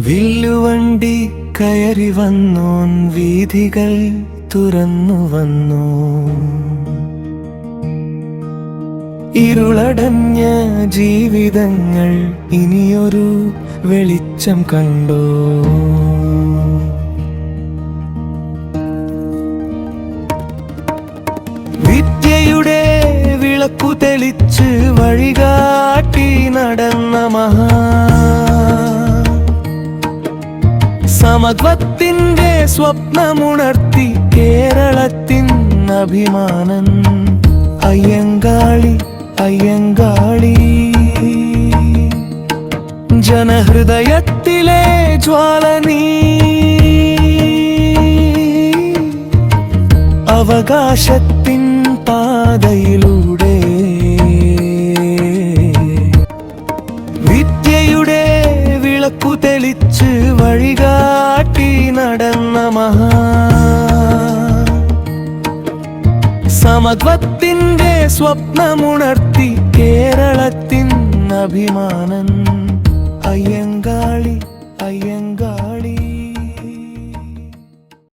വില്ലുവണ്ടി കയറി വന്നോൻ വീഥികൾ തുറന്നു വന്നു. ഇരുളടഞ്ഞ ജീവിതങ്ങൾ ഇനിയൊരു വെളിച്ചം കണ്ടോ? വിദ്യയുടെ വിളക്കു തെളിച്ച് വഴികാട്ടി നടന്ന സമത്വത്തിന്റെ സ്വപ്നമുണർത്തി കേരളത്തിൻ അഭിമാനൻ അയ്യങ്കാളി അയ്യങ്കാളി. ജനഹൃദയത്തിലെ ജ്വാലനീ, അവകാശത്തിൻ പാതയിലൂടെ വിദ്യയുടെ വിളക്കു തെളിച്ച് വഴികാട്ടി നടന്ന സമത്വത്തിന്റെ സ്വപ്നമുണർത്തി കേരളത്തിൻ അഭിമാനൻ അയ്യങ്കാളി അയ്യങ്കാളി.